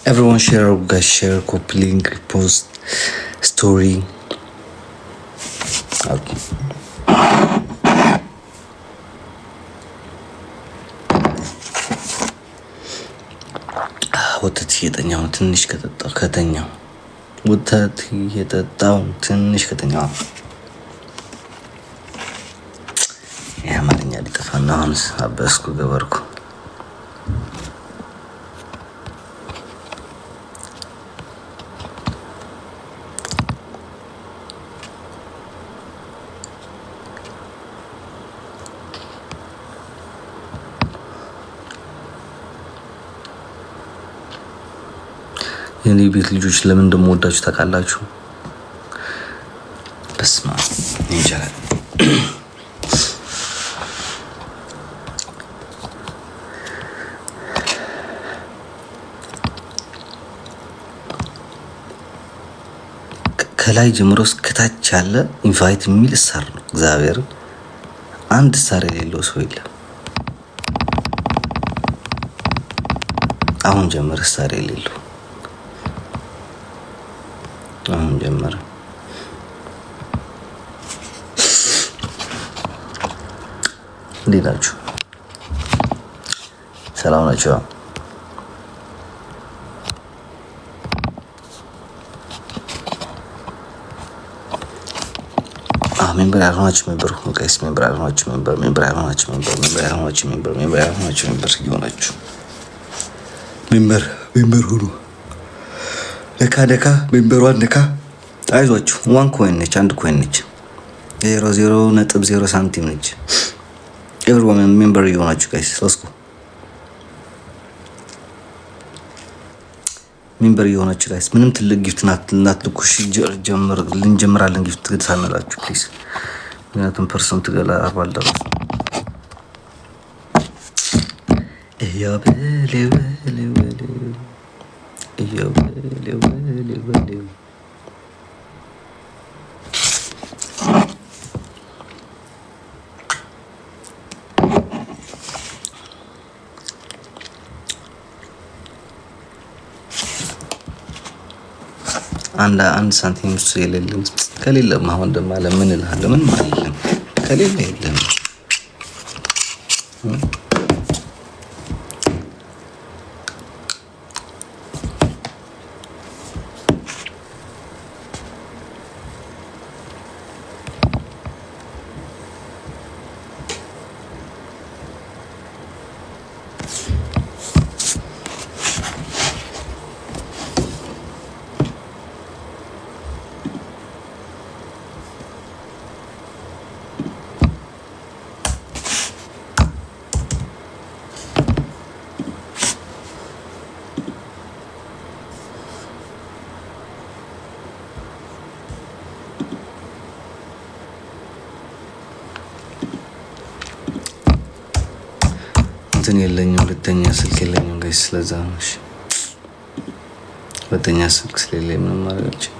Everyone share, guys, share, copy link, repost, story. Okay. ወተት እየጠጣሁ ትንሽ ከተኛው ወተት እየጠጣሁ ትንሽ ከተኛው የአማርኛ ሊጠፋና አሁንስ አበስኩ ገበርኩ። የኔ ቤት ልጆች ለምን እንደምወዳችሁ ታውቃላችሁ? በስማ እንጀራ ከላይ ጀምሮ እስከታች ያለ ኢንቫይት የሚል ሳር ነው። እግዚአብሔር አንድ ሳር የሌለው ሰው የለም። አሁን ጀምር ሳር የሌለው አሁን ጀመረ። እንዴት ናችሁ? ሰላም ናችሁ? ሜምበር ያልሆናችሁ ሜምበር ሁኑ ጋይስ። ሜምበር ያልሆናችሁ ሜምበር ያልሆናችሁ እየሆናችሁ ሜምበር ሁኑ። ደካ ሜምበሯን ደካ። አይዟችሁ። 1 ኮይን ነች፣ 1 ኮይን ነች፣ 0.0 ሳንቲም ነች። ኤቭሪዋን ሜምበር እየሆናችሁ ጋይስ ሶስኩ ሜምበር እየሆናችሁ ጋይስ። ምንም ትልቅ ጊፍት እናትልኩሽ ልንጀምራለን። ጊፍት ትሳነላችሁ ፕሊዝ፣ ምክንያቱም ፐርሰንት ገላ አባልደረሱ አንድ ሳንቲም እሱ የሌለም ከሌለም አሁን እንደማለ ምን እልሃለሁ? ምን ማለት ከሌለ የለም። እንትን የለኝም፣ ሁለተኛ ስልክ የለኝም ጋይስ። ስለዛ ነው እሺ። ሁለተኛ ስልክ ስለሌለኝ ምንም ማድረግ አልችልም።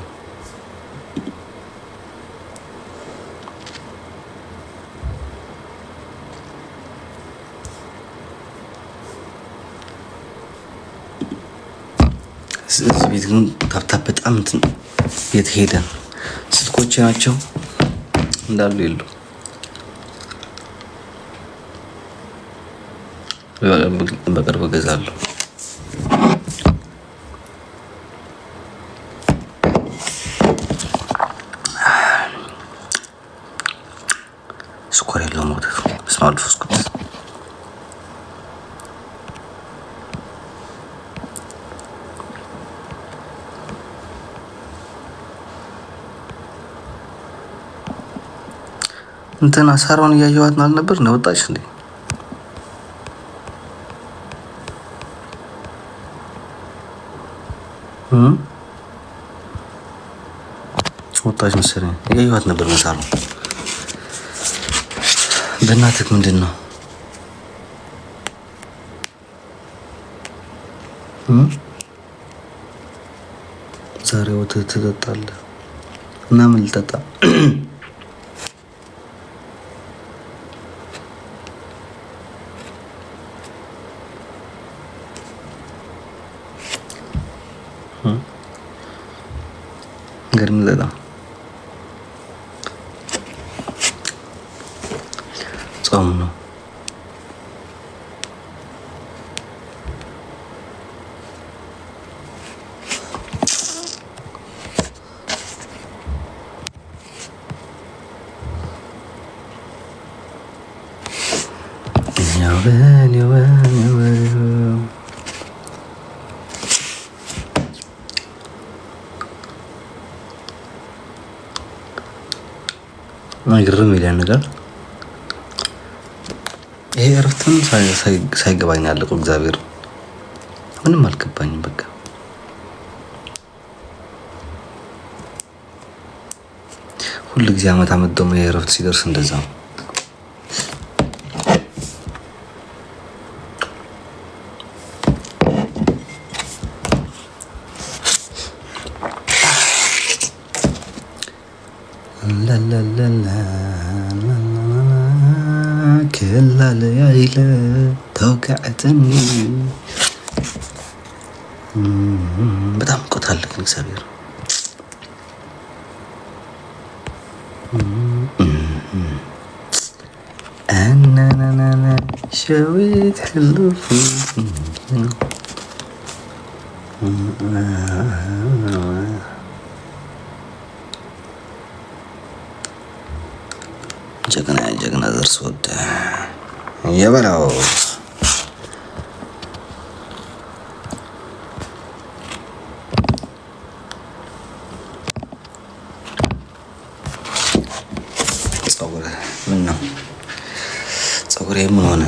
እዚህ ቤት ግን ታፕታፕ በጣም እንትን የተሄደ ስልኮች ናቸው እንዳሉ የሉ። በቅርብ እገዛለሁ። ስኳር የለውም ወተቱ። በስመ አብ ወመንፈስ ቅዱስ። እንትና ሳራውን እያየኋት አልነበር? ነው ወጣች እንዴ? ወጣች መሰለኝ። እያየኋት ነበር መሳሩ። በእናትህ ምንድን ነው ዛሬ ወተት ትጠጣለህ? እና ምን ልጠጣ? መንገድ ምንለጣ ጾም ነው። ግርም ይላል ነገር ይሄ እረፍትን ሳይገባኝ አለቀው። እግዚአብሔር ምንም አልገባኝም። በቃ ሁሉ ጊዜ አመት ደግሞ ይሄ እረፍት ሲደርስ እንደዛ ነው። كلا ليلة توقعتني በጣም ቆታለክ እግዚአብሔር አናናና ሸዊት ህልፉ ጀግና ደርሶ ወደ የበላው ፀጉሬ ምን ሆነ?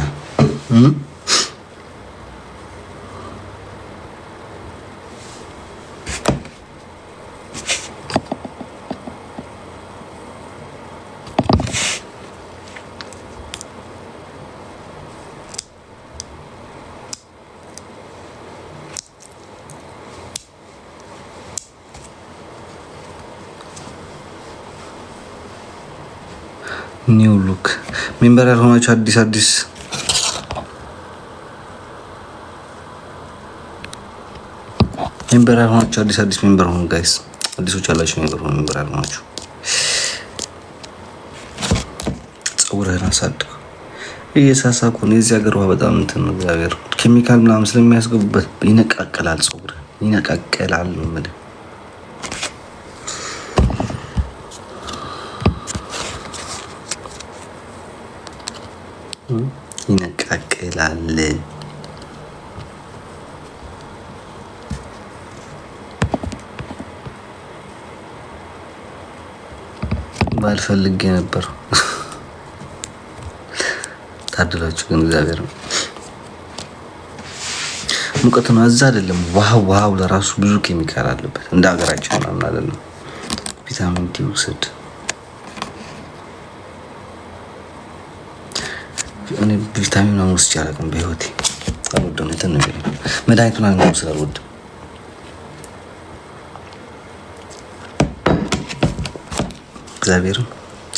ኒው ሉክ ሜምበር ያልሆናችሁ አዲስ ሜምበር ያልሆናችሁ አዲስ ሜምበር ሆኑ ጋይስ። አዲሶች ያላችሁ ሜምበር ሆኑ። ሜምበር ያልሆናችሁ ፀጉርህን አሳድግ። እየሳሳኩ ነው። የዚህ ሀገር ውሃ በጣም እንትን ነው። እግዚአብሔር ኬሚካል ምናምን ስለሚያስገቡበት ይነቃቀላል። ፀጉር ይነቃቀላል ነው የምልህ። ይነቃቀላል። ባልፈልግ ነበር። ታድላችሁ ግን እግዚአብሔር ሙቀት ነው። እዛ አይደለም ዋው ለራሱ ብዙ ኬሚካል አለበት። እንደ ሀገራችን ምናምን አይደለም። ቪታሚን ዲ ውሰድ። እኔ ቪታሚን ነው ውስጥ ያለቀም በህይወቴ አልወደም። እንትን ነው መድኃኒቱን አንገው ስላልወደም እግዚአብሔር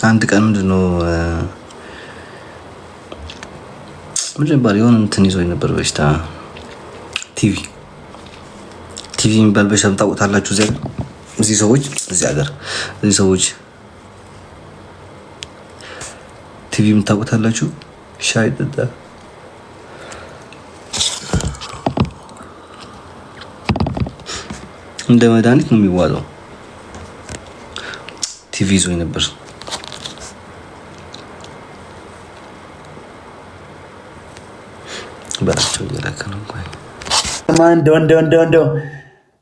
አንድ ቀን ምንድነው የሆነ እንትን ይዞ የነበር በሽታ ቲቪ የሚባል በሽታ ታውቁታላችሁ? እዚህ ሰዎች ቲቪ የምታውቁታላችሁ? ሻይ ጠጣ እንደ መድኃኒት ነው የሚዋለው። ቲቪ ይዞ ነበር። በላቸው እየላከ ነው እንደው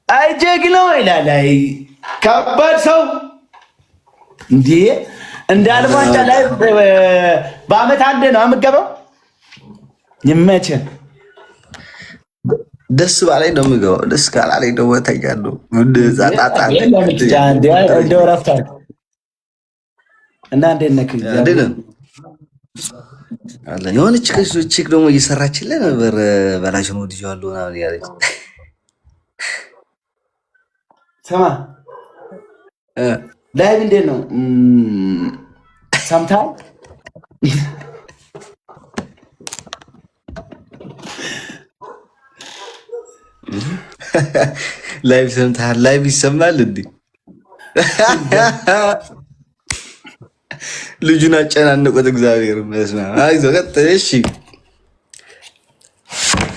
አይ ጀግናው ይላል። አይ ከባድ ሰው እንዴ! እንዳልማንጫ ላይ በአመት አንድ ነው የምገባው። ይመችህ። ደስ ባላይ ነው የምገባው። ደስ ካላለኝ ደግሞ እተኛለሁ። ዛጣጣ እንደው ረፍታ እና እንዴት ነህ? የሆነች ቺክ ደግሞ እየሰራችልን ነበር። በላሽን ወድጄዋለሁ ምናምን እያለች ስማ ላይቭ እንዴት ነው ሰምተሃል? ላይቭ ሰምተሃል? ላይቭ ይሰማል እንዴ? ልጁን አጨናነቁት። እግዚአብሔር ይመስገን። አይዞህ ቀጥል። እሺ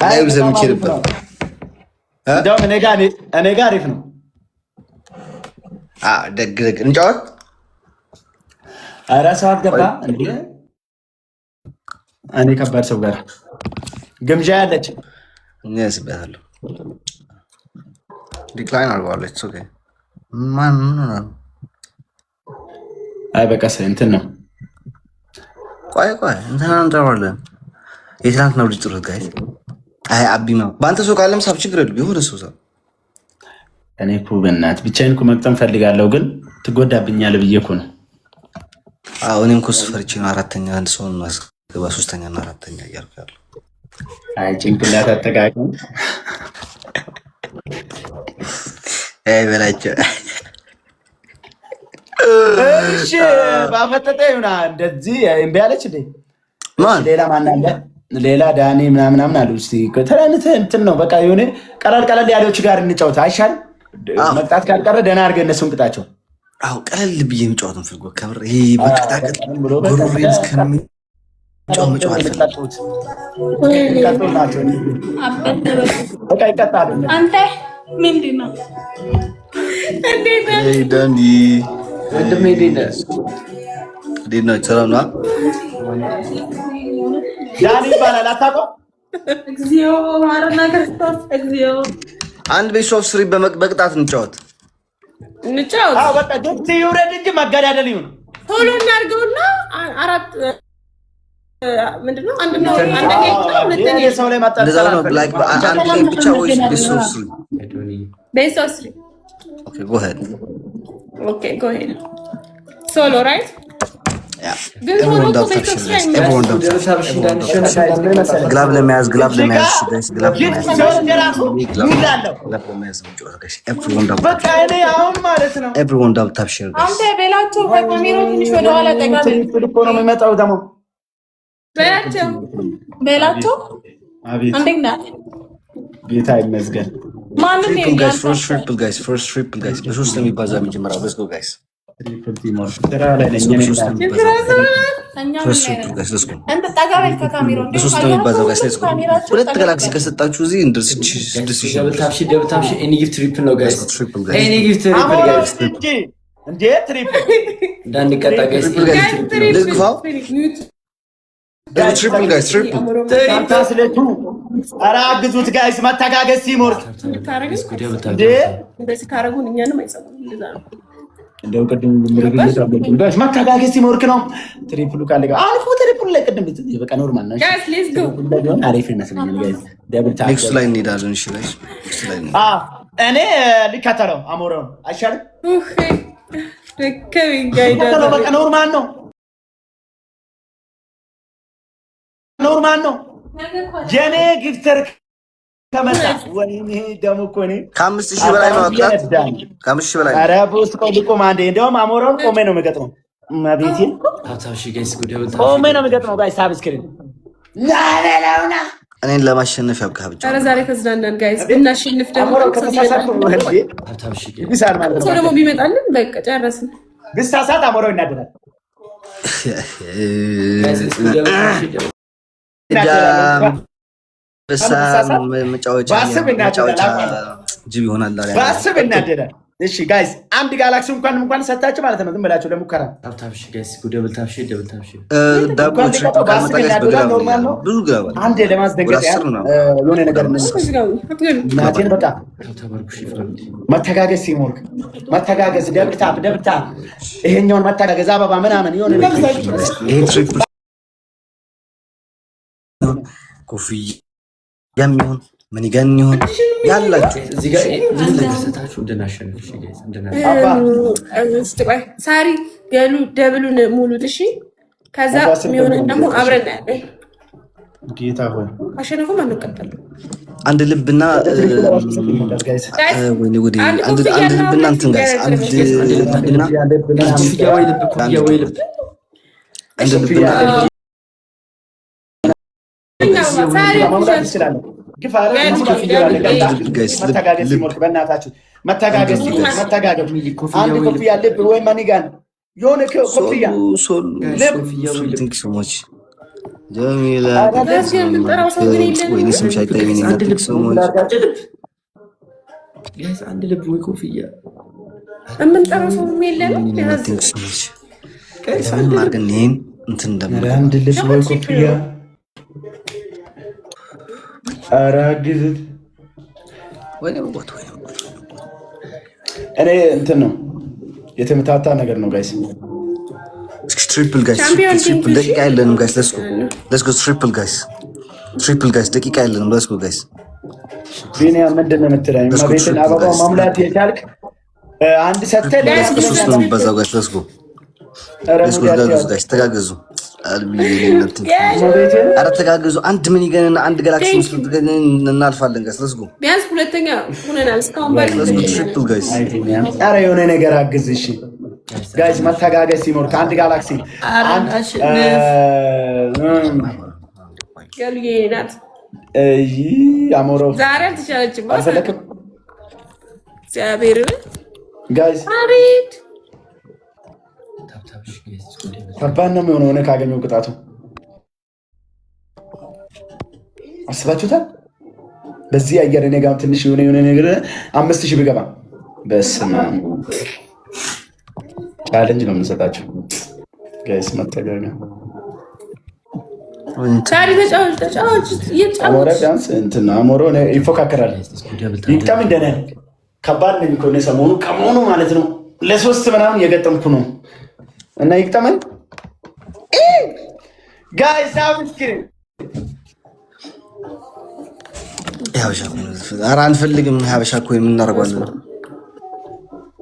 አይ ሰምቼ ነበር። እንደውም እኔ ጋር አሪፍ ነው። ደግ እንጫወት። ኧረ ሰው አትገባ እንዴ? እኔ ከባድ ሰው ጋር ግምዣ ያለች ያስበታለሁ። ዲክላይን አድርገዋለች። ኦኬ ማን ነው? አይ በቃ እንትን ነው። ቆይ እንትን እንጠራዋለን። የትናንት ነው ልጅ ጥሩት ጋይስ። አይ አቢማ በአንተ ሰው ካለም ሳብ ችግር የለም። የሆነ ሰው ሳብ እኔ እኮ በእናትህ ብቻዬን እኮ መቅጠም ፈልጋለሁ፣ ግን ትጎዳብኛለህ ብዬ እኮ ነው። አዎ እኔም እኮ ስፈርቼ ነው። አራተኛ አንድ ሰውን ማስገባ፣ ሶስተኛ እና አራተኛ እያልኩ ያለው። አይ ጭንቅላት አጠቃቀም አይ በላቸው። እሺ ባፈጠጠ ይሁና እንደዚህ እምቢ አለች እንዴ? ማን ሌላ ማን አለ? ሌላ ዳኒ ምናምን አሉ። እስቲ ከተራንተ እንትን ነው በቃ የሆነ ቀለል ያለዎች ጋር እንጫወት አይሻልም? መቅጣት ካልቀረ ደህና አድርገህ እነሱን ቅጣቸው። አዎ ቀለል ብዬ የምጫወትን ፍልጎ ከብር ይሄ መቀጣቀጥ ጎሮሬን እስከሚጫው መጫው አልፈልግም። በቃ ይቀጣሉ። አንተ ምንድን ነው እንዴት ነው? ዳኒ ወንድሜ እንዴት ነው? ሰላም ነው? ዳኒ ይባላል አታውቀውም? እግዚኦ ማረና ክርስቶስ እግዚኦ። አንድ ቤት ሶፍት ስሪ በመቅጣት እንጫወት። አዎ በቃ ድምፅ ይውረድ እንጂ መገዳደል ይሁን። ቶሎ እናድርገውና አራት ምንድነው? አንድ ነው አንደኛ ነው ሁለተኛ ሰው ላይ ማጣጣል እንደዛ ነው። ላይክ አንድ ላይ ብቻ ወይስ ቤት ሶፍት ስሪ? ቤት ሶፍት ስሪ። ኦኬ ጎ ሄድ። Okay, go ahead. Solo, right? Yeah. Everyone does that shit. Everyone does that. Glove ለመያዝ Everyone does በቃ እኔ አሁን ማለት ነው። Everyone does that shit. አንተ ቤላቸው በሚሮ ትንሽ ወደ ኋላ ጠጋ እኮ ነው የሚመጣው ደግሞ ቤላቸው አቤት እንዴት ነህ? ጌታ ይመስገን። ማንም triple guys. በሶስት ነው የሚባዛ የሚጀምረው። Let's go guys. ትሪፕል ቲሞር ተራ ላይ ነኝ እኔ በሶስት ነው የሚባዛው guys. Let's go. ሁለት ጋላክሲ ከሰጣችሁ እዚህ እንደዚህ ስድስት ደብታብሽ ኤኒ ጊፍት ትሪፕል ነው ጋይስ። triple guys. ኤኒ ጊፍት ትሪፕል ጋይስ። እንዴ ትሪፕል እንዳንቀጣ ጋይስ። triple guys. ታስለቱ ኧረ አግዙት ጋይስ። መተጋገዝ ሲሞርክ እንዴ እንደዚህ ካረጉን እኛንም አይሰሙም። እንደዛ ነው እንደው ቅድም ጋይስ መተጋገዝ ሲሞርክ ነው። ትሪፕሉ ካለ ጋር አልፎ ትሪፕሉ ላይ ቅድም በቃ ኖርማል ነው። ጋይስ ሌትስ ጎ አሪፍ ይመስለኛል ጋይስ። ደብል ታክ ኔክስት ላይ እንሄዳለን። እሺ ጋይስ ኔክስት ላይ እኔ ልከተለው አሞራውን አይሻልም? ኦኬ ደከመኝ ጋይዳ በቃ ኖርማል ነው። ኖርማል ነው። የኔ ጊፍተር ከመጣ ወይኔ ደሞ እኮ እኔ ከ5000 በላይ ነው አጥቃት። ከ5000 በላይ ኧረ ፖስት ቆም አንዴ። እንደውም አሞራውን ቆሜ ነው የሚገጥመው። ማቤቴ ታታሽ ጋይስ ጉዳዩን ቆሜ ነው የሚገጥመው ጋይስ። ሳብስክሪን ላላላውና እኔን ለማሸነፍ ያብቃህ ብቻ። ኧረ ዛሬ ተዝናናን ጋይስ። እናሸንፍ ደግሞ ታታሽ ጋይስ ቢሳል ማለት ነው። ሰው ደግሞ ቢመጣልን በቃ ጨረስን። ቢሳሳት አሞራው ይናደዳል። መጫወቻ ጅብ ይሆናል። ባስብ እናደዳል። እሺ ጋይስ አንድ ጋላክሲ እንኳን ሰጣችሁ ማለት ነው። ዝም ብላችሁ ለሙከራ ታታሽ ጋይስ ጉዳዩን ታታሽ ዳቦ ትሪፕል ካመጣጋስ በግራም ብዙ ግራ አንዴ ለማስደንገጥ የሆነ ነገር እናቴን በቃ መተጋገዝ ሲሞርክ መተጋገዝ ደብታ ይሄኛውን መተጋገዝ አበባ ምናምን የሆነ ይሄ ትሪፕል ኮፍያ የሚሆን ምን ይገን ይሆን ያላችሁ እዚህ ጋር ምን ለተሰጣችሁ እንደናሸንፍ ጋይስ እንደናሸንፍ ሳሪ ገሉ ደብሉን ሙሉት። እሺ ከዛ የሚሆን ደግሞ አብረን እናያለን። ጌታ ሆይ አሸነፉ ማን ቀጠል አንድ ልብና ወይ ወዲ አንድ ልብና እንትን ጋይስ አንድ ልብና ማውጣት ይችላል። መተጋገዝ ሲሞት በእናታችሁ መተጋገዝ አንድ ኮፍያ ልብ ወይ ማኒጋን የሆነ ኮፍያ ጀሚላ አንድ ልብ ወይ ኮፍያ የምንጠራው ሰው የለንም። አንድ ልብ ወይ ኮፍያ አራግዝት እኔ እንትን ነው የተመታታ ነገር ነው ጋይስ። ትሪፕል ጋይስ ደቂቃ የለንም ጋይስ። ሌትስ ጎ ትሪፕል ጋይስ ደቂቃ የለንም። ሌትስ ጎ ጋይስ። ቢኒያም ምንድን ነው የምትለኝ? ቤትን አበባ ማሙላት የቻልክ አንድ ሰተህ ሶስት ነው የሚባዛው ጋይስ። ሌትስ ጎ ጋይስ ተጋገዙ። ኧረ ተጋገዙ። አንድ ምን ይገንና አንድ ጋላክሲ ውስጥ እናልፋለን ጋይስ። ሌትስ ጎ ቢያንስ ሁለተኛ ሆነናል እስካሁን ባለ ትሪፕል ጋይስ። ኧረ የሆነ ነገር አግዝ እሺ ጋይስ። መተጋገዝ ሲኖር ከአንድ ጋላክሲ ጋሉዬ ናት አሞሮ ዛሬ አልተቻለችም። አልፈለክም እግዚአብሔር ጋይስ። አሪት ከባድ ነው የሚሆነው ሆነ ካገኘው ቅጣቱ አስባችሁታል? በዚህ አየር እኔ ጋር ትንሽ የሆነ ነገር 5000 ቢገባ በስመ አብ ቻሌንጅ ነው የምንሰጣቸው ጋይስ። መተጋገዝ ዛሬ ተጫዋች አሞራ ቢያንስ እንትን አሞሮ ይፎካከራል። ይቅጠም እንደነ ከባድ ነው የሚኮነ ሰሞኑ ከመሆኑ ማለት ነው። ለሶስት ምናምን የገጠምኩ ነው እና ይቅጠመን ጋይስ። አብስክሪን ያበሻ ኧረ አንፈልግም። ሀበሻ እኮ የምናደርገዋለን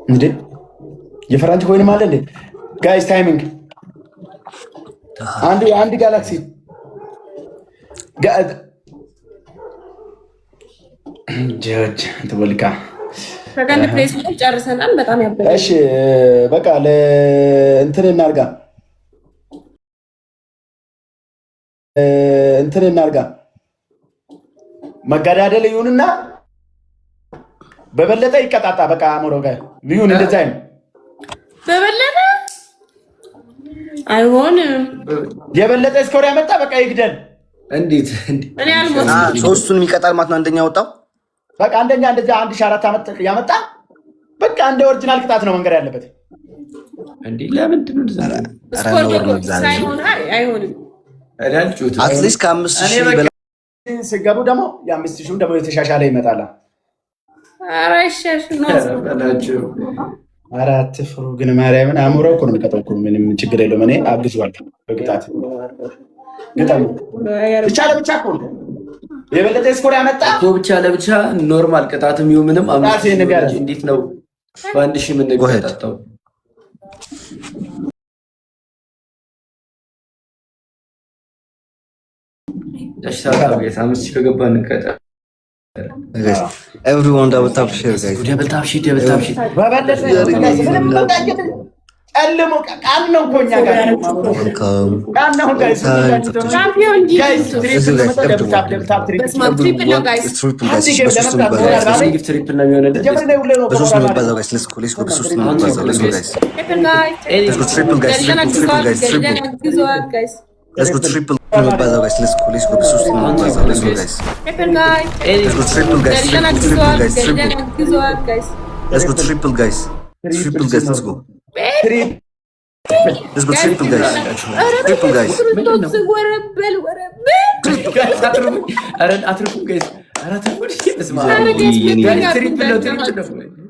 እንዴ የፈረንጅ ኮይንም አለ እንዴ ጋይስ። ታይሚንግ አንድ ጋላክሲ ጆርጅ ተወልካ ሰከንድ ፕሌስ ላይ ጨርሰናል። በጣም ያበደ እሺ በቃ ለእንትን እናርጋ መገዳደል ይሁንና በበለጠ ይቀጣጣ። በቃ አሞሮ ጋር ይሁን እንደዛ ነው። በበለጠ አይሆንም። የበለጠ ስኮር ያመጣ በቃ ይግደል። እንዴት እኔ አልሞት ሶስቱንም ይቀጣል ማለት ነው። አንደኛ ወጣው በቃ አንደኛ እንደዛ 1004 ዓመት ያመጣ በቃ እንደ ኦሪጂናል ቅጣት ነው መንገር ያለበት። እንዴ ለምንድን ነው ሳይሆን አይሆንም። አትሊስት ከ5000 ሲገቡ ደግሞ የ5000 ደግሞ የተሻሻለ ይመጣል። ኧረ አይሻሽ ነው አራት ፍሩ ግን ማርያምን አሞራው እኮ ነው የሚቀጣው እኮ ምንም ችግር የለውም። እኔ አግዟለሁ በቅጣት ግጣም ብቻ ለብቻ እኮ የበለጠ ስኮር ያመጣ እኮ ብቻ ለብቻ ኖርማል ቅጣትም ይሁን ምንም እንዴት ነው በአንድ ሺህ ምን እንቀጣጣው? አምስት ሺህ ከገባን እንቀጣ everyone double tap share guys. double tap share ቀልሞ ቃል ነው እኮ እኛ ጋር ቃል ነው ጋይስ። ቻምፒዮን ጋይስ ትሪፕል ነው ጋይስ። ትሪፕል ነው የሚሆነው። በሶስት ነው የሚባዛው ጋይስ። let's go በሶስት ነው የሚባዛው። let's go guys. let's go triple guys. let's go triple ነው የሚባዛው guys. let's go በሶስት ነው የሚባዛው. let's go guys. let's go triple guys. let's go triple guys. triple guys. let's go let's go triple guys. triple guys. አትርፉ guys.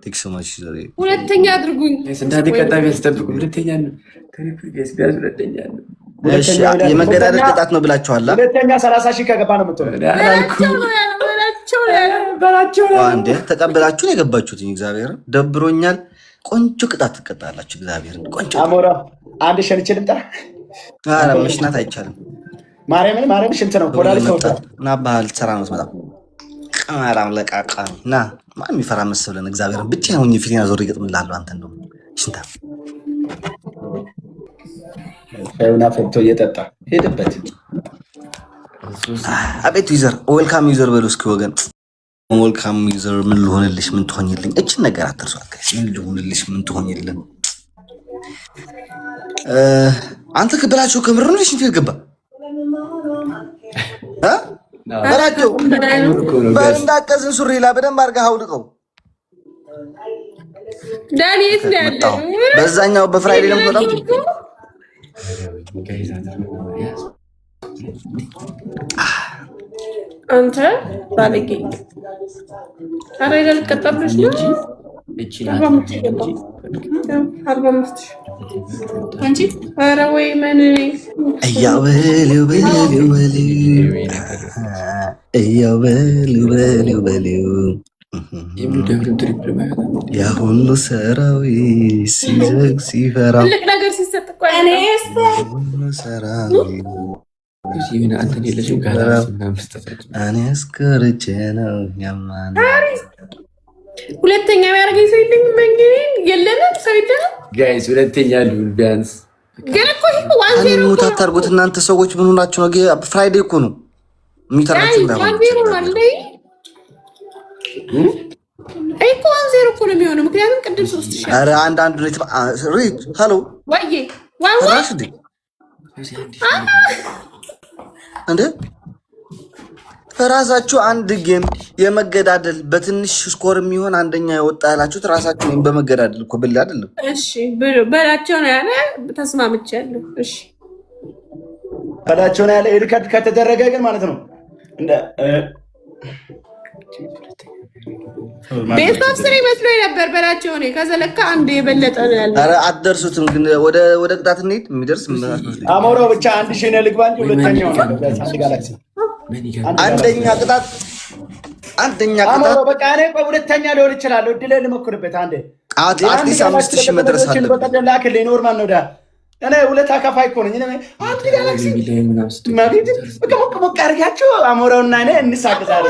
Thanks so much. ሁለተኛ አድርጉኝ። እንዳንተ ቀጣይ ያስጠብቁ። ሁለተኛ ነው ትሪፕል ጋይስ ቢያዝ ሁለተኛ ነው። እሺ የመገዳደል ቅጣት ነው ብላችኋል። ሁለተኛ 30,000 ከገባ ነው የምትሆነው። በላቸው አንዴ ተቀበላችሁ የገባችሁት። እግዚአብሔር ደብሮኛል። ቆንጆ ቅጣት ትቀጣላችሁ። እግዚአብሔር ቆንጆ አሞራ አንድ ሸንቼ ልምጣ። ኧረ መሽናት አይቻልም። ማርያምን ሽንት ነው ኮላሊ ተወጣ እና ባህል ሰራ ነው መጣ ቀማራም ለቃቃ ና ማን የሚፈራ መስለን እግዚአብሔርን ብቻ ነው ፊቴና ዞር ይገጥምልሃል። አንተ እንደው ሽንታ ሻዩና ፈቶ እየጠጣ ሄድበት አቤት ዩዘር ዌልካም ዩዘር በሉ እስኪ ወገን ዌልካም ዩዘር ምን ልሆንልሽ ምን ትሆኝልኝ እቺን ነገር አትርሷት ጋይስ ምን ልሆንልሽ ምን ትሆኝልን አንተ ከበላቸው ከምር ነው ሽንት ገባ በላቸው በእንዳቀዝን ሱሪ ላ በደንብ አድርገህ አውልቀው ዳንኤል ነው ያለው በዛኛው በፍራይዴ ነው ተጣጣ አንተ ባለጌ አሬል ከተቀጠብሽ ነው እቺ አንቺ ኧረ ወይ ምን እያው በሉ ያ ሁሉ ሰራዊት ሲዘግ ሲፈራ ትልቅ ነገር ሲሰጥ እኮ እኔስ እኔ እስከርቼ ነው ያማን ሁለተኛ የሚያደርገኝ ሰው የለኝም። እንግዲህ የለንም ሰው የለንም ጋይስ ሁለተኛ ሉል ቢያንስ ግን እኮ ዋን ዜሮ ሙት አታርጉት እናንተ ሰዎች ምን ሆናችሁ ነው? ፍራይዴ እኮ ነው የሚተራችሁ ነው ዋን ዜሮ አለ እኮ ዋን ዜሮ እኮ ነው የሚሆነው። ምክንያቱም ቅድም 3000 ኧረ አንድ ነው ሪች ሃሎ ወይዬ ዋን ራሽ ዲ እንዴ ራሳችሁ አንድ ጌም የመገዳደል በትንሽ ስኮር የሚሆን አንደኛ የወጣ ያላችሁት ራሳችሁ በመገዳደል እኮ ብል አይደለም። እሺ በላቸው ነው ያለ ተስማምቻለሁ። እሺ በላቸው ነው ያለ ሪከርድ ከተደረገ ግን ማለት ነው እንደ ቤት አፍስሪ መስሎ ነበር በላቸው ነው ከዘለካ አንድ የበለጠ ነው ያለ። ኧረ አትደርሱትም ግን ወደ ቅጣት እንሂድ የሚደርስ አሞራው ብቻ 1000 ነው ልግባ እንጂ ሁለተኛው ነው ጋላክሲ አንደኛ ቅጣት አሞራው በቃ እኔ ሁለተኛ ሊሆን ይችላል። እድል ልሞክርበት አንዴ አትሊስት 5000 መድረስ አለበት። በቀደም ላክልኝ ኖርማል ነው ዳ እኔ ሁለት አካፋይ እኮ ነኝ። እኔ አንድ ጋላክሲ ማለት በቃ ሞቅ አድርጋችሁ አሞራውና እኔ እንሳቅ ዛሬ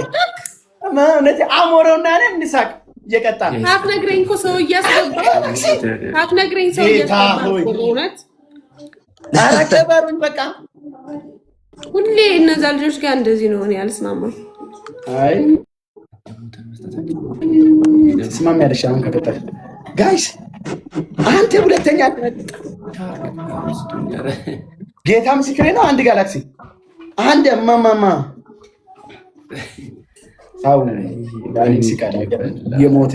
ማለት አሞራውና እኔ እንሳቅ እየቀጣን አትነግረኝ እኮ ሰው እያስገባ አትነግረኝ ሰው እያስገባ እውነት አረከበሩኝ በቃ ሁሌ እነዛ ልጆች ጋር እንደዚህ ነው። እኔ አልስማማም። አይ ስማም ያለሽ አሁን ከቀጠል ጋይስ አንተ ሁለተኛ ጌታ ምስክሬ ነው። አንድ ጋላክሲ አንድ ማማማ አው ጋላክሲ ካለ የሞተ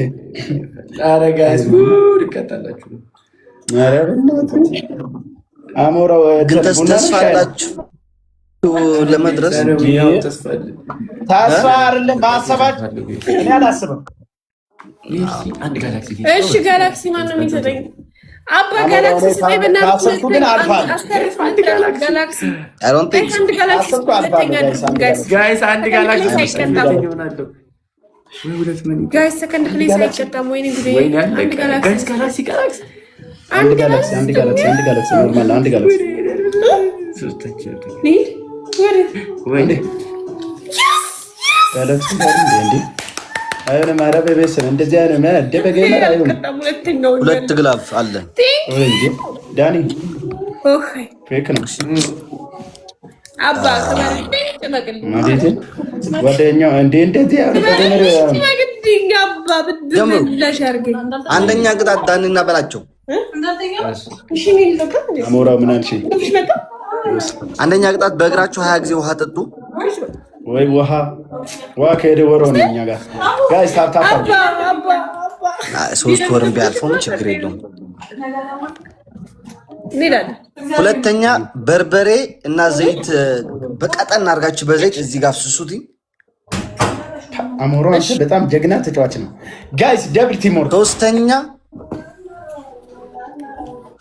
አረ ጋይስ ሙድ ከታላችሁ አረ አሞራው ግን ተስፋ አላችሁ ለመድረስ ተስፋ አይደለም ማሰባችሁ እኔ አላስብም። አንድ ጋላክሲ እሺ ጋላክሲ ማን ነው የሚሰጠኝ? አባ ጋላክሲ ስጠኝ በእናትህ ግን አልፋል አንድ ጋላክሲ አይ ዶንት ቲንክ አንድ ጋላክሲ ጋይስ አንድ ጋላክሲ አይቀጣም። ጋይስ ሰከንድ ፕሌስ አይቀጣም። ወይኔ ጉዴ አንድ ጋላክሲ አንድ ጋላክሲ ኖርማል አንድ ጋላክሲ ወይኔ ጋላክሲ እንዴ አይሆንም። ኧረ በቤተሰብ እንደዚህ አይሆንም። ደበገመር አይሆንም። ሁለት ግላፍ አለ እንዴ ዳኒ ኦኬ ፌክ ነው አባ ተመቅል ማለት ጓደኛው እንዴ እንደዚህ አይሆንም። አባ ብድብላሽ አርገኝ አንደኛ ቅጣት ዳንና በላቸው አሞራ ምን አልሽ? አንደኛ ቅጣት በእግራችሁ 20 ጊዜ ውሃ ጠጡ። ወይ ውሃ ከሄደ ወሮ ነው እኛ ጋር ጋይስ ታፕ ሶስት ወርም ቢያልፈው ችግር የለውም። ሁለተኛ በርበሬ እና ዘይት በቀጠን አድርጋችሁ በዘይት እዚህ ጋር ፍስሱት። አሞራ አንተ በጣም ጀግና ተጫዋች ነው ጋይስ። ደብል ቲሞር። ሶስተኛ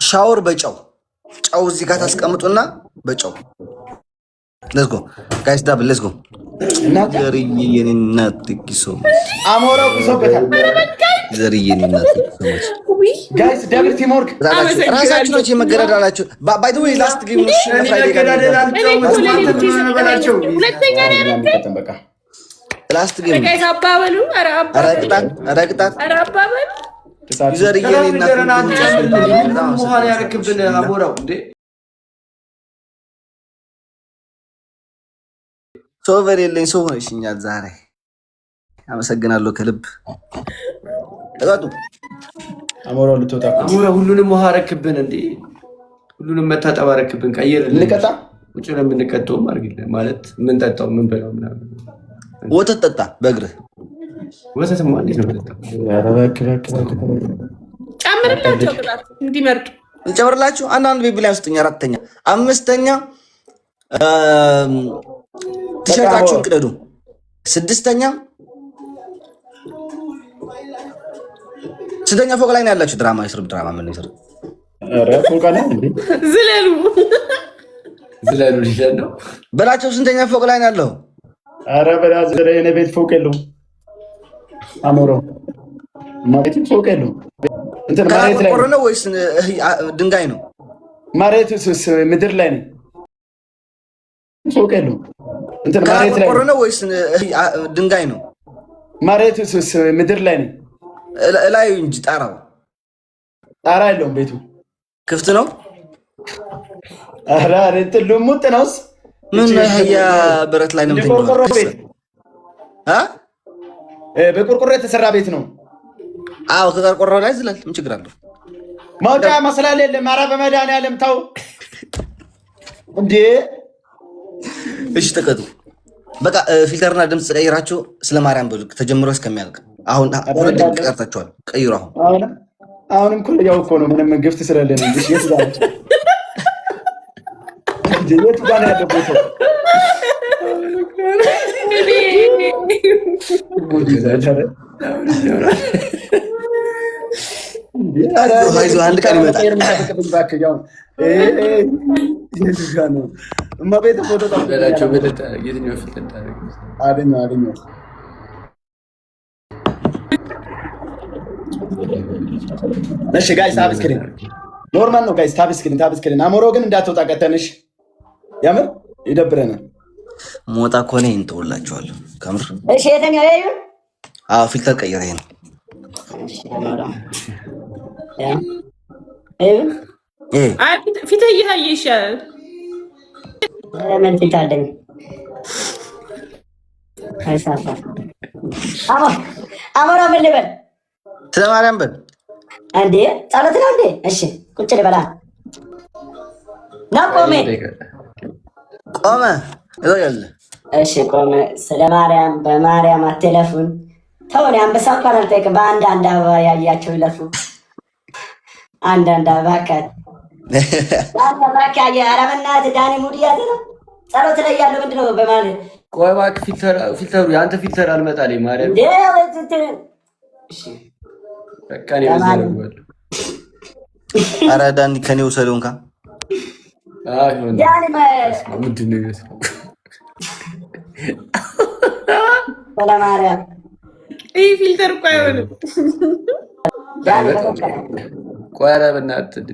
ሻወር በጨው ጨው እዚህ ጋር ታስቀምጡና በጨው ሌትስ ጎ ጋይስ ዳብል ሌትስ ጎ እና ዘርዬ የኔና ጥቂሶ አሞራው ብሶበታል። ዘርዬ የኔና ጥቂሶ ጋይስ ደብል ቲም ወርክ ራሳችሁ ነው የመገረድ አላችሁ። ባይ ዘ ዌይ ላስት ጌም ነው ፍራይዴ ጋር ሁለተኛ ነው ያረከኝ በቃ ላስት ጌም ጋይስ አባበሉ አረቅጣት ተሳትፎ ዘርዬ የኔና ጥቂሶ በኋላ ያረክብን አሞራው እንዴ ሶቨር የለኝ ሰው ሆነሽኛል ዛሬ። አመሰግናለሁ ከልብ እጋጡ አሞራው ልትወጣ ሁሉንም ውሃ ረክብን እንዴ! ሁሉንም መታጠብ አረክብን። ቀይር ልቀጣ ውጭ ነው የምንቀጣው ማለት ምን ጠጣው ምን በላው ምናምን። ወተት ጠጣ በእግርህ ወተት ማለት ነው ጠጣ። ጨምርላቸው ቅጣት እንዲመርጡ እንጨምርላችሁ። አንዳንድ ቤቢ ላይ ውስጥኛ አራተኛ አምስተኛ ቲሸርታችሁን ቅደዱ። ስድስተኛ ፎቅ ላይ ነው ያላችሁ። ድራማ ይስሩ። ድራማ ምን ይስሩ? ኧረ ፎቅ ላይ ዝለሉ ሊሸን ነው በላቸው። ስንተኛ ፎቅ ላይ ነው ያለው? ኧረ በላዝ የኔ ቤት ፎቅ የለውም። አሞራው ማለት ፎቅ የለውም። እንትን መሬት ላይ ነው ወይስ ድንጋይ ነው? መሬት ምድር ላይ ነው። ፎቅ የለውም። እንትን መሬት ላይ ነው ወይስ ድንጋይ ነው? መሬት ምድር ላይ ነው። እላዩ እንጂ ጣራው ጣራ የለውም። ቤቱ ክፍት ነው። ኧረ እንትን ልሙጥ ነውስ ምን ያህያ ብረት ላይ ነው የምትኖረው? በቆርቆሮ የተሰራ ቤት ነው። አዎ ከቆርቆሮ ላይ ዝላል። ምን ችግር አለው? ማውጫ መስላል የለም። ኧረ በመድኃኒዓለም ተው እንዴ! እሺ ተቀጡ። በቃ ፊልተርና ድምፅ ቀይራችሁ ስለ ማርያም በሉ ተጀምሮ እስከሚያልቅ። አሁን ሁለት ደቂቃ ቀርታችኋል። ቀይሩ። አሁንም እኮ ያው እኮ ነው። ምንም ግፍት ስለሌለ እንጂ የት ጋር ነው ያለው ቦታ? አይዞህ አንድ ቀን ይመጣል። እሺ ጋይስ ታብስክሪን ኖርማል ነው ጋይስ። ታብስክሪን አሞራው ግን እንዳትወጣ ቀተንሽ። ያምር ይደብረናል። ሞጣ እኮ ነኝ እንተውላችኋለሁ ከምር። እሺ የተኛው ያዩ ፊልተር ቀይረ ነው። ፊት እየታየ ይሻላል። ምን ፊት አለኝ? አሞራው ምን ልበል? ስለ ማርያም በል እንዴ። ጸሎት ነው እንዴ? እሺ ቁጭ ልበላ ነው። ቆመ ያለ እሺ ቆመ። ስለ ማርያም በማርያም አትለፉን። ተውኔ አንበሳ እንኳን አልጠይቅም። በአንዳንድ አበባ ያያቸው ይለፉ። አንዳንድ አበባ ኧረ በእናትህ ዳኒ ሙድ እያዘ ነው። ጸሎት ላይ ያለው ምንድን ነው በማለት ቆይ እባክህ ፊልተሩ የአንተ ፊልተር አልመጣልኝ ማርያም። በቃ እኔ ወዘረዋለሁ። ኧረ ዳኒ ከኔ ውሰደው እንካ። ምንድን ነው ይመስለው? ለማርያም ይህ ፊልተር እኮ አይሆንም። ቆይ ኧረ በእናትህ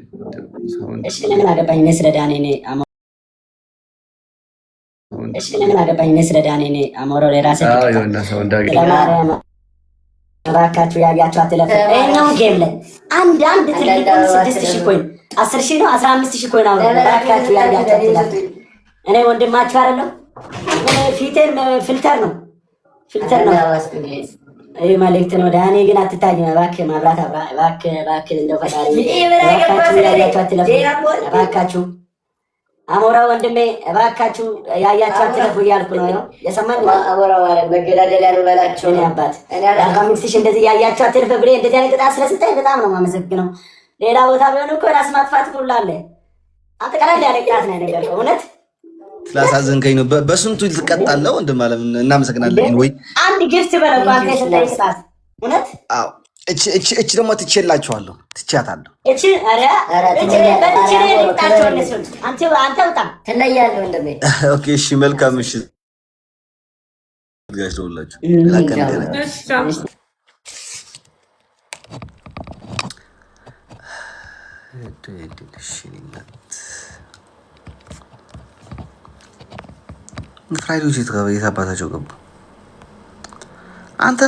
እሺ ለምን አገባኝ እኔ ስለ ዳኒ ስለ ዳኒ አሞራው ለራሴ ለማርያም እባካችሁ ያያችሁ አትለፉ። ይኸኛው ጌም ላይ አንድ ትልቁን 6000 ኮይን 10,000 ነው 15,000 ኮይን አሁን እባካችሁ ያያችሁ አትለፉ። እኔ ወንድማችሁ አይደለም። እኔ ፊቴን ፊልተር ነው። ይህ መልእክት ነው። ዳኒ ግን አትታይም። እባክህ ማብራት እባክህ እንደው ፈጣሪ እባካችሁ ያያችሁ አትለፉ። እባካችሁ አሞራው ወንድሜ እባካችሁ ያያችሁ አትለፉ እያልኩ ነው። ያው የሰማኝ አሞራው መገዳደል ያልበላቸው እኔ አባት 45,000 እንደዚህ ያያችሁ አትለፉ ብሬ እንደዚህ አይነት ቅጣት ስለሰጠኝ በጣም ነው የማመሰግነው። ሌላ ቦታ ቢሆን እኮ ራስ ማጥፋት ሁሉ አለ። አንተ ቀላል ያለ ቅጣት ነው የነገርከው። እውነት ስላሳዘንከኝ ነው። በስንቱ ትቀጣለህ ወንድም አለ። እናመሰግናለን። ወይ አንድ ጊፍት በለው አንተ የሰጠኝ ቅጣት እውነት። አዎ እቺ ደግሞ ትቼላችኋለሁ። ትቼያታለሁ። አንተ ውጣ ትለያለህ ወንድሜ። ኦኬ እሺ፣ መልካም ምሽት ጋሽ ደውላችሁ ፍራይዶች የታባታቸው ገቡ። አንተ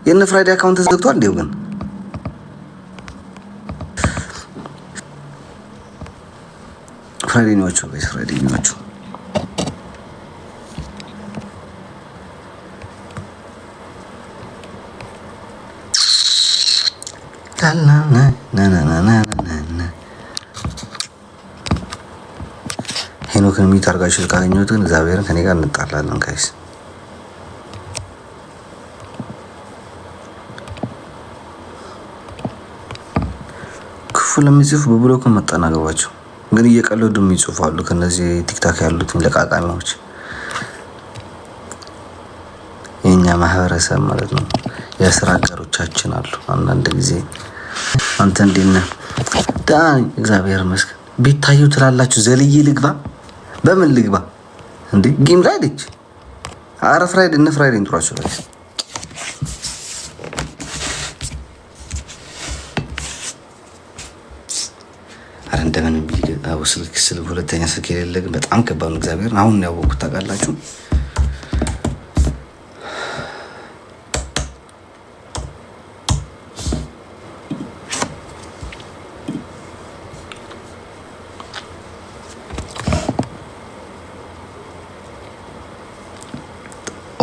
የነ ፍራይዴ አካውንት ተዘግቷል እንዴ? ግን ፍራይዴ ሄኖክን የሚታርጋችሁ ካገኘሁት ግን እግዚአብሔርን ከኔ ጋር እንጣላለን ጋይስ። ክፉ ለሚጽፉ በብሎክ መጠናገባቸው ግን እየቀለዱ የሚጽፉ አሉ። ከነዚህ ቲክታክ ያሉት ለቃቃሚዎች የኛ ማህበረሰብ ማለት ነው። የስራ አጋሮቻችን አሉ። አንዳንድ ጊዜ አንተ እንዴት ነህ? ዳን እግዚአብሔር ይመስገን። ቤታዩ ትላላችሁ። ዘልዬ ልግባ? በምን ልግባ እንዴ? ጌም ላይ ልጅ አረ ፍራይድ እነ ፍራይድ እንጥሯቸው ላይ አረ እንደምን ቢገባው ስልክ ሁለተኛ ስልክ የሌለ ግን በጣም ከባድ ነው። እግዚአብሔር አሁን ነው ያወቅሁት። ታውቃላችሁ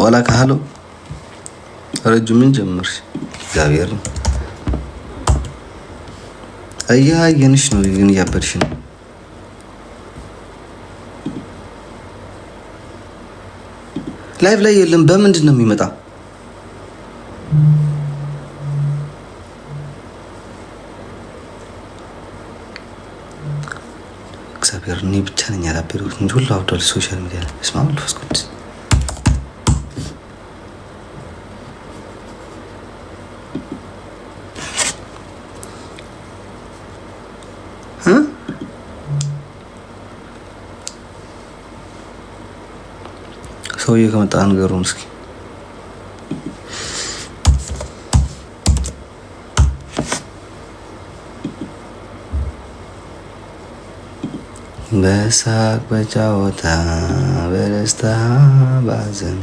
ወላ ካህሎ ረጅምን ጀምርሽ እግዚአብሔር እያየንሽ ነው። ግን እያበድሽ ነው። ላይቭ ላይ የለም። በምንድን ነው የሚመጣ? እግዚአብሔር እኔ ብቻ ነኝ ያላበድኩት እንጂ ሁሉ አብዷል። ሶሻል ሚዲያ ላይ እስማ መንፈስ ቅዱስ ሰውዬ ከመጣ ንገሩን እስኪ። በሳቅ በጫወታ በደስታ ባዘን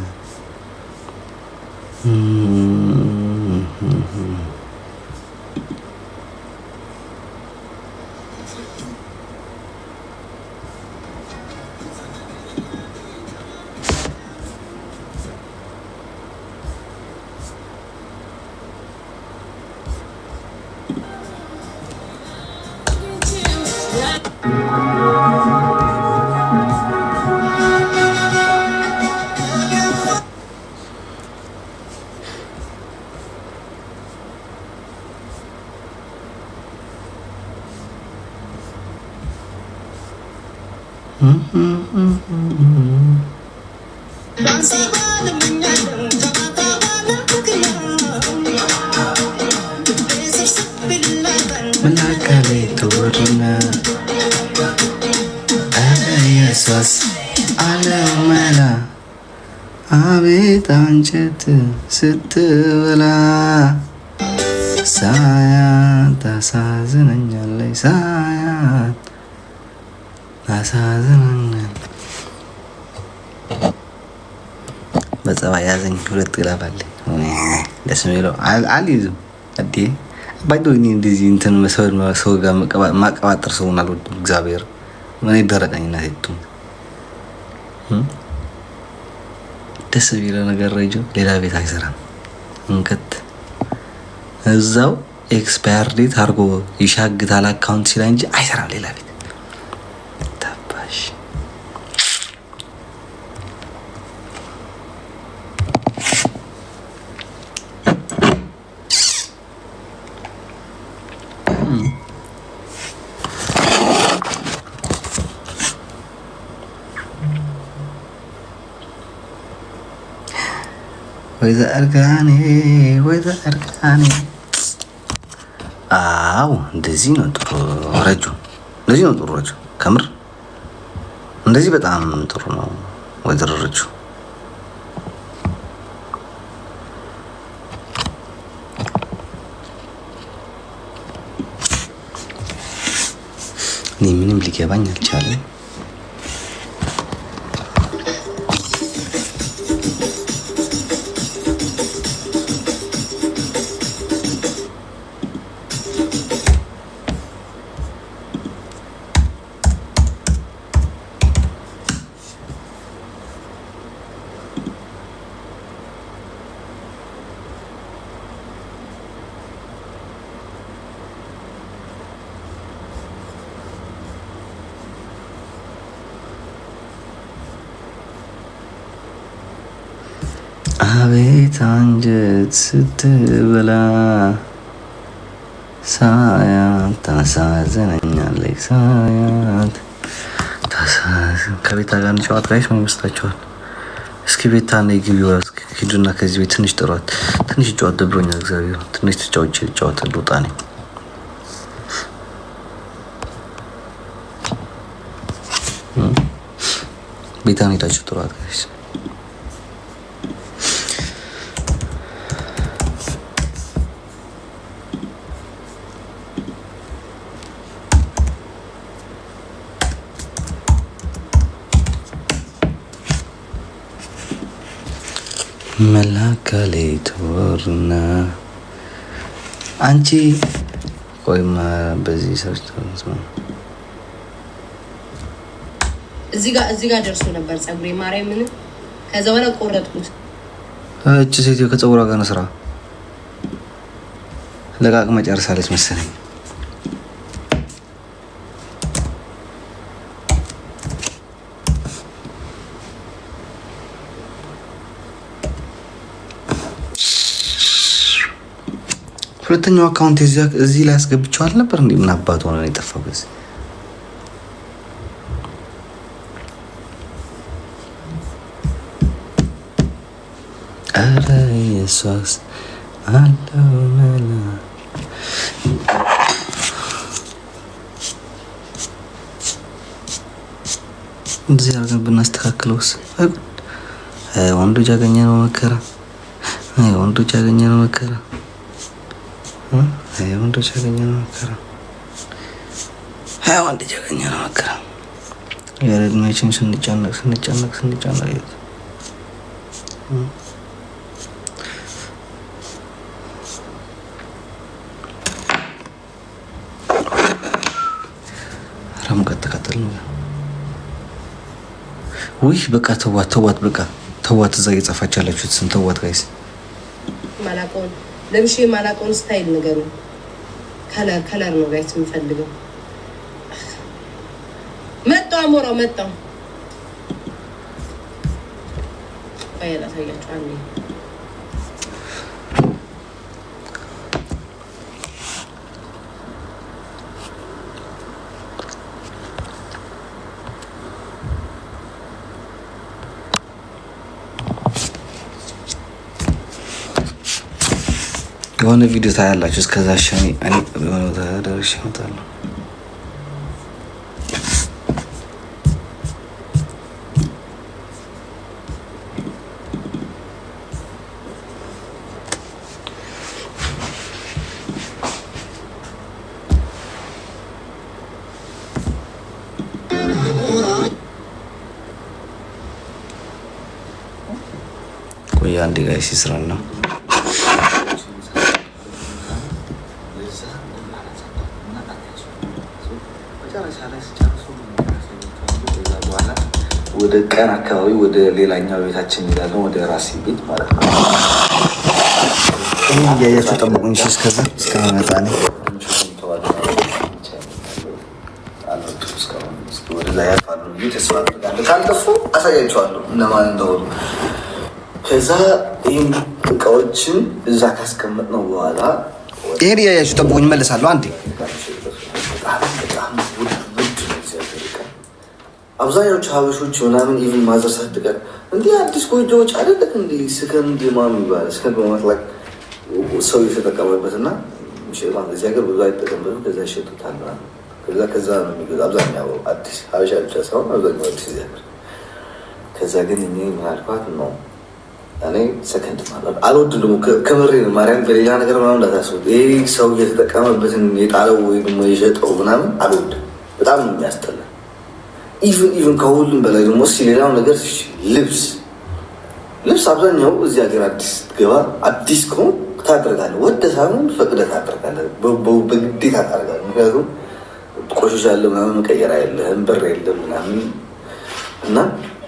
መላከሌ ትወርና ኢየሱስ አለመላ አቤት አንጀት ስትበላ ሳያት ታሳዝነኛለች ሳያት ታሳዝነኛለች። በጸባይ ያዘኝ ሁለት ግላብ አለኝ ደስ የሚለው አልይዝም እንዴ ባይዶ እኔ እንደዚህ እንትን ሰው ጋር ማቀባጠር ሰውን አልወድም። እግዚአብሔር ምን ይደረቀኝና ሄቱ ደስ ቢለው ነገር ረጆ ሌላ ቤት አይሰራም። እንከት እዛው ኤክስፓየር ዴት አድርጎ ይሻግታል አካውንት ሲላ እንጂ አይሰራም ሌላ ቤት ታባሽ። ወይዘ እርጋኔ ወይዘ እርጋኔ አው እንደዚህ ነው ጥሩ ረጁ፣ እንደዚህ ነው ጥሩ ረጁ። ከምር እንደዚህ በጣም ጥሩ ነው ወይዘ ረጁ። እኔ ምንም ሊገባኝ አልቻለም። አቤት አንጀት ስትበላ ሳያት ታሳዝነኛለች ሳያት ታሳዝን። ከቤታ ጋር እንጫወት ጋይስ ምን ይመስላችኋል? እስኪ ቤታ ነይ ግቢ ሂዱና ከዚህ ቤት ትንሽ ጥሯት። ትንሽ ጫወት ደብሮኛል። እግዚአብሔር ትንሽ ትጫወች ጫወት ልውጣ ነኝ። ቤታን ሄዳችሁ ጥሯት ጋይስ። መላካሌ ተወሩና አንቺ ቆይማ በዚህ ሰርች እዚህ ጋር ደርሶ ነበር ፀጉሬ ማርያምን። ከዛ በኋላ ቆረጥኩት። እቺ ሴትዮ ከፀጉሯ ጋር ነው ስራ ለቃቅማ ጨርሳለች መሰለኝ። ሁለተኛው አካውንት እዚህ ላይ አስገብቼው አልነበር እንዴ? ምን አባቱ ሆነ ነው የጠፋው? በዚህ አረ ኢየሱስ አለው መላ እዚህ አድርገን ብናስተካክለውስ? ወንዶች ያገኘነው መከራ፣ ወንዶች ያገኘነው መከራ፣ ወንዶች ያገኘነው መከራ፣ ወንዶች ያገኘነው መከራ። የእድሜያችን ስንጨነቅ ሙቀት ተከተል ነው። ውይ በቃ ተዋት፣ በቃ ተዋት። እዛ እየጻፋች ያላችሁት ስም ተዋት ጋይስ። ማላቆን ለምሽ ማላቆን ስታይል ነገር ነው። ከለር ነው ጋይስ የምፈልገው። መጣው አሞራው መጣው። ባይላ ታያችሁ አንዴ የሆነ ቪዲዮ ታያላችሁ። እስከዛ ሸኔ እኔ የሆነ ተደርሽ እመጣለሁ። ቆይ አንዴ ጋይስ ይስራል ነው ወደ ቀን አካባቢ ወደ ሌላኛው ቤታችን እንሄዳለን፣ ወደ ራሴ ቤት ማለት ነው። ይህ እያያችሁ ጠብቁኝ። እስከዛ እስከመጣ ነው ወደዛ ያልፋሉ ብዬ ተስፋ አድርጋለሁ። ካልጠፉ አሳያቸዋለሁ እነማን እንደሆኑ። ከዛ ይህም እቃዎችን እዛ ካስቀመጥነው በኋላ ይሄን እያያችሁ ጠብቁኝ፣ እመለሳለሁ አንዴ። አብዛኛዎቹ ሀበሾች ምናምን ኢቭን ማዘር ሳትቀር እንዲህ አዲስ ጎጆዎች አይደለም እንዲ ስከንድ ማም ይባላል። ስከንድ ማለት ሰው የተጠቀመበት እና እዚህ ሀገር ብዙ አይጠቀምበትም። ከዛ ይሸጡታል። ከዛ ነው የሚገዛ አብዛኛው አዲስ ሀበሻ ብቻ ሳይሆን አብዛኛው አዲስ እዚህ ሀገር። ከዛ ግን እኔ ምናልባት ነው እኔ ሰከንድ ማለት አልወድም። ደግሞ ከምሬ ነው ማርያም፣ በሌላ ነገር ምናምን እንዳታስቡት። ይህ ሰው የተጠቀመበትን የጣለው ወይ ደግሞ የሸጠው ምናምን አልወድም። በጣም ነው የሚያስጠላ። ኢቭን ከሁሉም በላይ ደግሞ ሌላው ነገር ልብስ አብዛኛው እዚህ ሀገር አዲስ ገባ አዲስ ከሆን ታደርጋለህ፣ ወደ ሳይሆን ፈቅደህ ታደርጋለህ፣ በግዴታ ታደርጋለህ። ምክንያቱም ቆሻሻ ያለ ምናምን መቀየር የለህም፣ ብር የለም ምናምን እና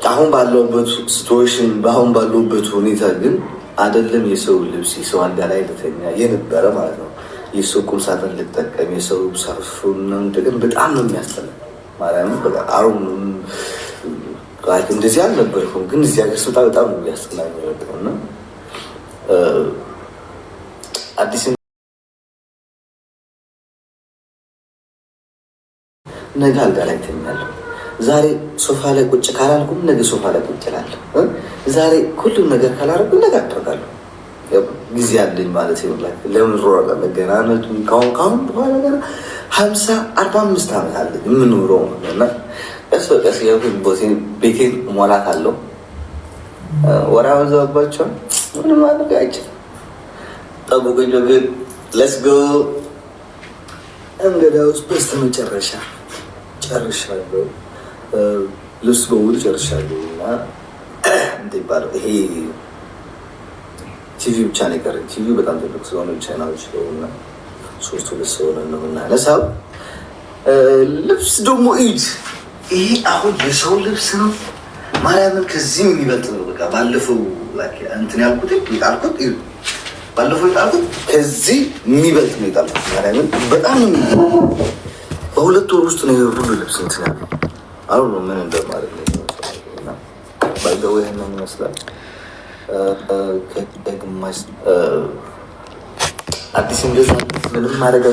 አሁን ባለውበት ሲትዌሽን በአሁን ባለውበት ሁኔታ ግን አይደለም የሰው ልብስ የሰው አልጋ ላይ ልተኛ የነበረ ማለት ነው። የሰው ቁም ሳጥን ልጠቀም የሰው ሳፉን ነው እንደገና በጣም ነው የሚያስጠላ ማርያም። አሁን እንደዚህ አልነበርኩም፣ ግን እዚህ ሀገር ስወጣ በጣም ነው የሚያስጠላኝ እና አዲስ ነገ አልጋ ላይ ተኛለሁ። ዛሬ ሶፋ ላይ ቁጭ ካላልኩም ነገ ሶፋ ላይ ቁጭ እላለሁ። ዛሬ ሁሉም ነገር ካላረኩ ነገ አደርጋለሁ። ጊዜ አለኝ ማለት ይሆናል። ለምን ሮራ መገናነቱ ካሁን በኋላ ነገር 50-45 ዓመት አለ የምኖረው እና ቀስ በቀስ ቤቴን ሞላት አለው። ወራ በዛባቸውን ምንም ማድረግ አይችልም። ጠብቁኝ ግን ሌትስ ጎ። እንግዲያውስ በስተመጨረሻ ጨርሻለሁ። ልብስ በሙሉ ጨርሻለሁ እና ይባለው ይሄ ቲቪ ብቻ ነው የቀረኝ። ቲቪ በጣም ትልቅ ስለሆነ ቻይናዎች ስለሆነ 3-2 ስለሆነ ነው የምናነሳው። ልብስ ደግሞ እዩት። ይሄ አሁን የሰው ልብስ ነው ማርያምን፣ ከዚህም የሚበልጥ ነው። በቃ ባለፈው እንትን ያልኩት የጣልኩት ባለፈው የጣልኩት ከዚህ የሚበልጥ ነው የጣልኩት። ማርያምን በጣም በ2 ወር ውስጥ ነው ሁሉ ልብስ እንትን ያለው። አሁን ነው ምን እንደማለት ነው ባይዘው ይሄንን ይመስላል። ከግማሽ አዲስ እንደዛ ምንም ማድረግ